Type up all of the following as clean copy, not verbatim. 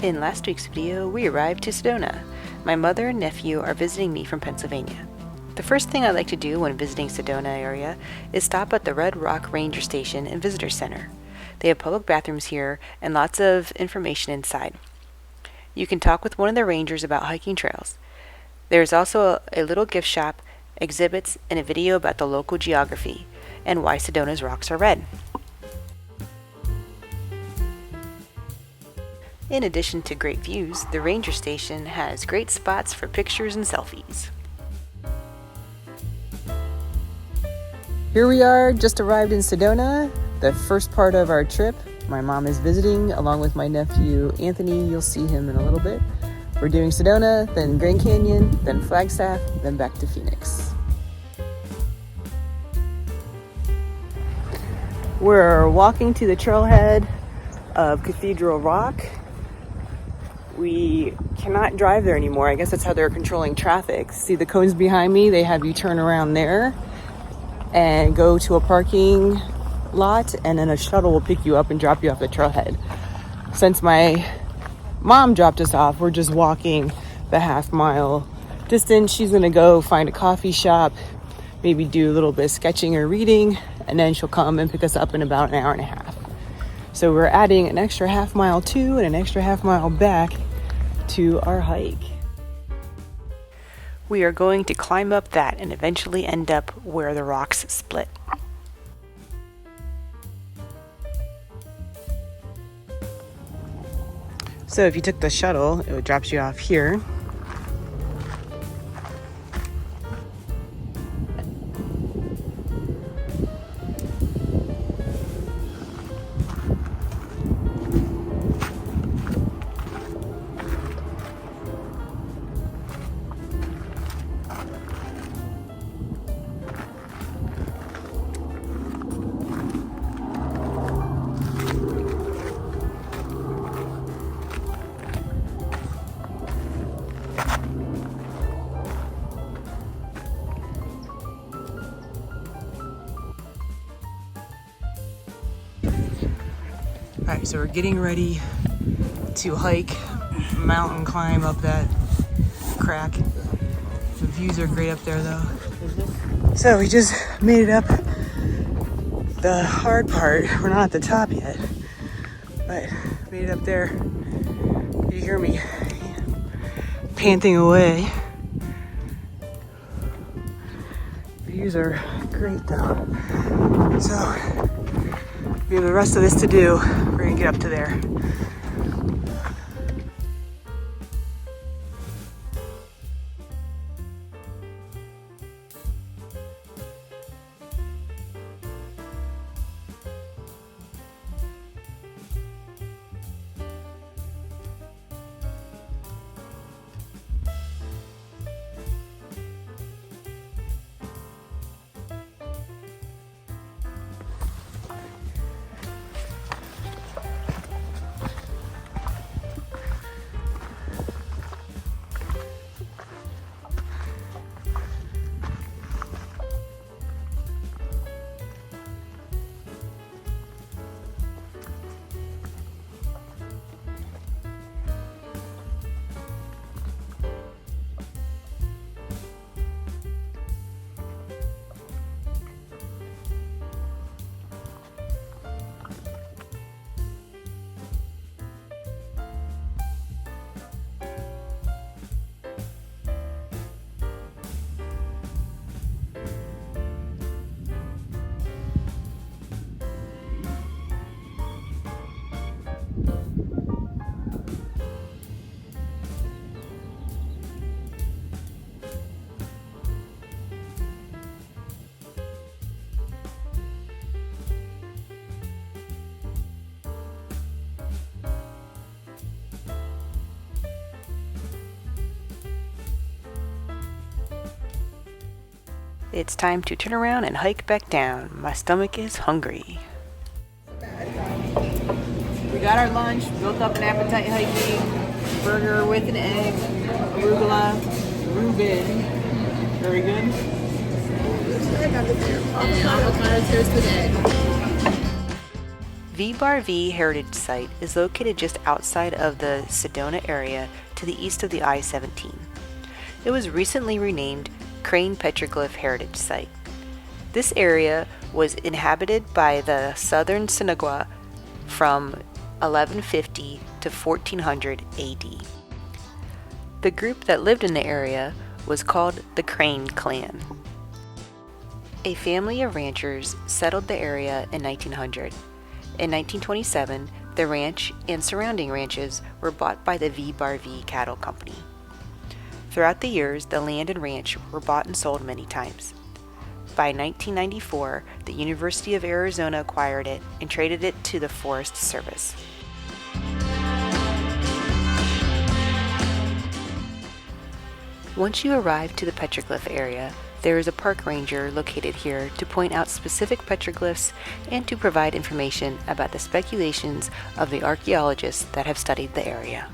In last week's video, we arrived to Sedona. My mother and nephew are visiting me from Pennsylvania. The first thing I like to do when visiting Sedona area is stop at the Red Rock Ranger Station and Visitor Center. They have public bathrooms here and lots of information inside. You can talk with one of the rangers about hiking trails. There is also a little gift shop, exhibits, and a video about the local geography and why Sedona's rocks are red. In addition to great views, the ranger station has great spots for pictures and selfies. Here we are, just arrived in Sedona, the first part of our trip. My mom is visiting along with my nephew Anthony. You'll see him in a little bit. We're doing Sedona, then Grand Canyon, then Flagstaff, then back to Phoenix. We're walking to the trailhead of Cathedral Rock. We cannot drive there anymore. I guess that's how they're controlling traffic. See the cones behind me? They have you turn around there and go to a parking lot, and then a shuttle will pick you up and drop you off the trailhead. Since my mom dropped us off, we're just walking the half-mile distance. She's gonna go find a coffee shop, maybe do a little bit of sketching or reading, and then she'll come and pick us up in about an hour and a half. So we're adding an extra half-mile to and an extra half-mile back to our hike. We are going to climb up that and eventually end up where the rocks split. So if you took the shuttle, it would drop you off here. Alright, so we're getting ready to hike, mountain climb up that crack. The views are great up there though. So we just made it up the hard part. We're not at the top yet, but made it up there. You hear me panting away. Views are great though. So we have the rest of this to do. We're gonna get up to there. It's time to turn around and hike back down. My stomach is hungry. We got our lunch, built up an appetite hiking, burger with an egg, arugula, Reuben. Very good. Avocado toasted egg. V Heritage Site is located just outside of the Sedona area to the east of the I-17. It was recently renamed Crane Petroglyph Heritage Site. This area was inhabited by the Southern Sinagua from 1150 to 1400 AD. The group that lived in the area was called the Crane Clan. A family of ranchers settled the area in 1900. In 1927, the ranch and surrounding ranches were bought by the V Cattle Company. Throughout the years, the land and ranch were bought and sold many times. By 1994, the University of Arizona acquired it and traded it to the Forest Service. Once you arrive to the petroglyph area, there is a park ranger located here to point out specific petroglyphs and to provide information about the speculations of the archaeologists that have studied the area.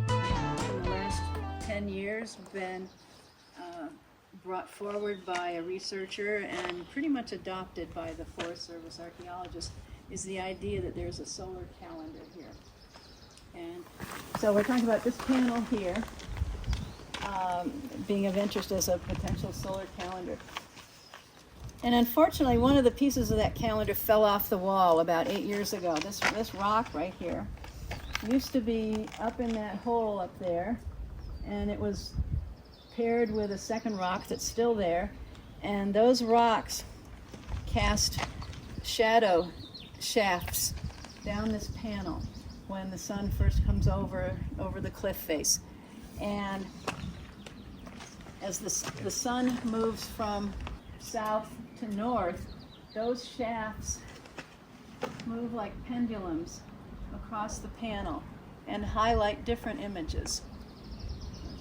In the last 10 years, been brought forward by a researcher and pretty much adopted by the Forest Service archaeologists is the idea that there's a solar calendar here. And so we're talking about this panel here being of interest as a potential solar calendar. And unfortunately, one of the pieces of that calendar fell off the wall about 8 years ago. This rock right here used to be up in that hole up there, and it was paired with a second rock that's still there, and those rocks cast shadow shafts down this panel when the sun first comes over the cliff face. And as the sun moves from south to north, those shafts move like pendulums across the panel and highlight different images.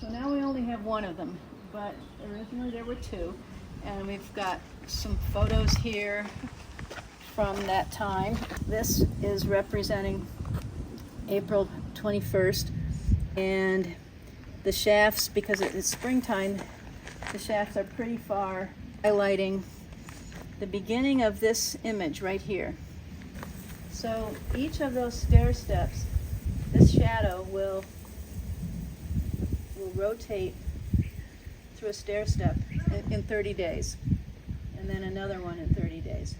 So now we only have one of them, but originally there were two, and we've got some photos here from that time. This is representing April 21st, and the shafts, because it's springtime, the shafts are pretty far, highlighting the beginning of this image right here. So each of those stair steps, this shadow will rotate through a stair step in 30 days, and then another one in 30 days,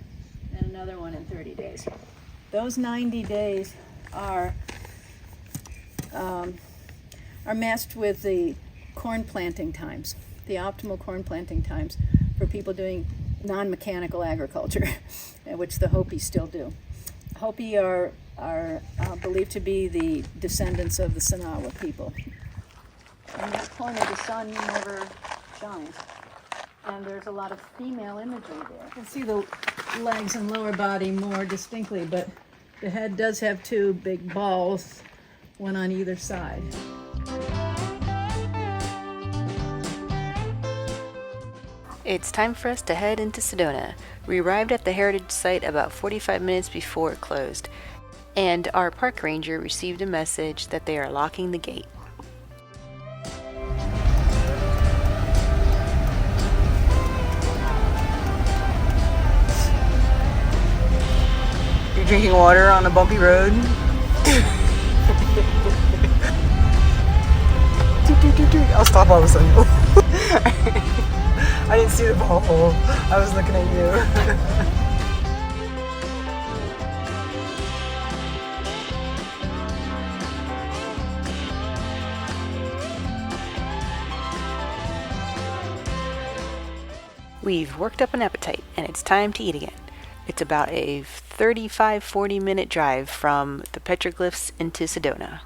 and another one in 30 days. Those 90 days are matched with the corn planting times, the optimal corn planting times for people doing non-mechanical agriculture, which the Hopi still do. Hopi are believed to be the descendants of the Sinawa people. In that corner, the sun never shines, and there's a lot of female imagery there. You can see the legs and lower body more distinctly, but the head does have two big balls, one on either side. It's time for us to head into Sedona. We arrived at the heritage site about 45 minutes before it closed, and our park ranger received a message that they are locking the gate. You're drinking water on a bumpy road? I'll stop all of a sudden. I didn't see the ball hole. I was looking at you. We've worked up an appetite, and it's time to eat again. It's about a 35-40 minute drive from the Petroglyphs into Sedona.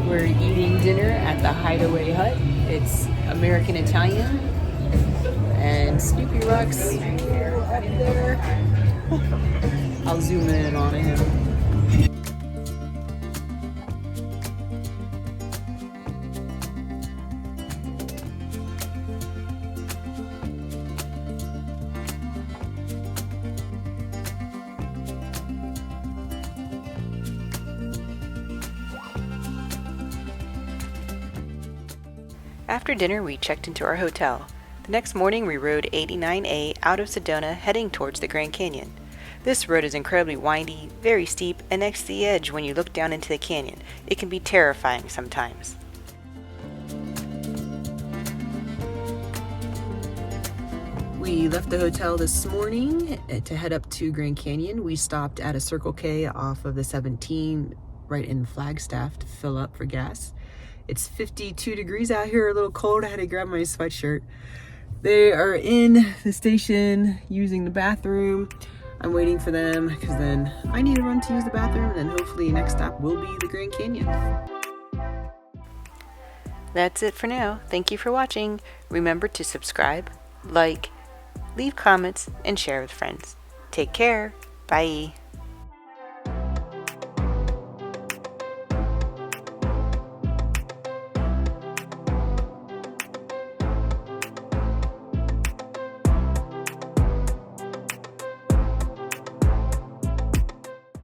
We're eating dinner at the Hideaway Hut. It's American Italian, and Snoopy Rock's up there. I'll zoom in on him. After dinner, we checked into our hotel. The next morning, we rode 89A out of Sedona, heading towards the Grand Canyon. This road is incredibly windy, very steep, and next to the edge when you look down into the canyon. It can be terrifying sometimes. We left the hotel this morning to head up to Grand Canyon. We stopped at a Circle K off of the 17 right in Flagstaff to fill up for gas. It's 52 degrees out here, a little cold. I had to grab my sweatshirt. They are in the station using the bathroom. I'm waiting for them because then I need to run to use the bathroom, and then hopefully next stop will be the Grand Canyon. That's it for now. Thank you for watching. Remember to subscribe, like, leave comments, and share with friends. Take care. Bye.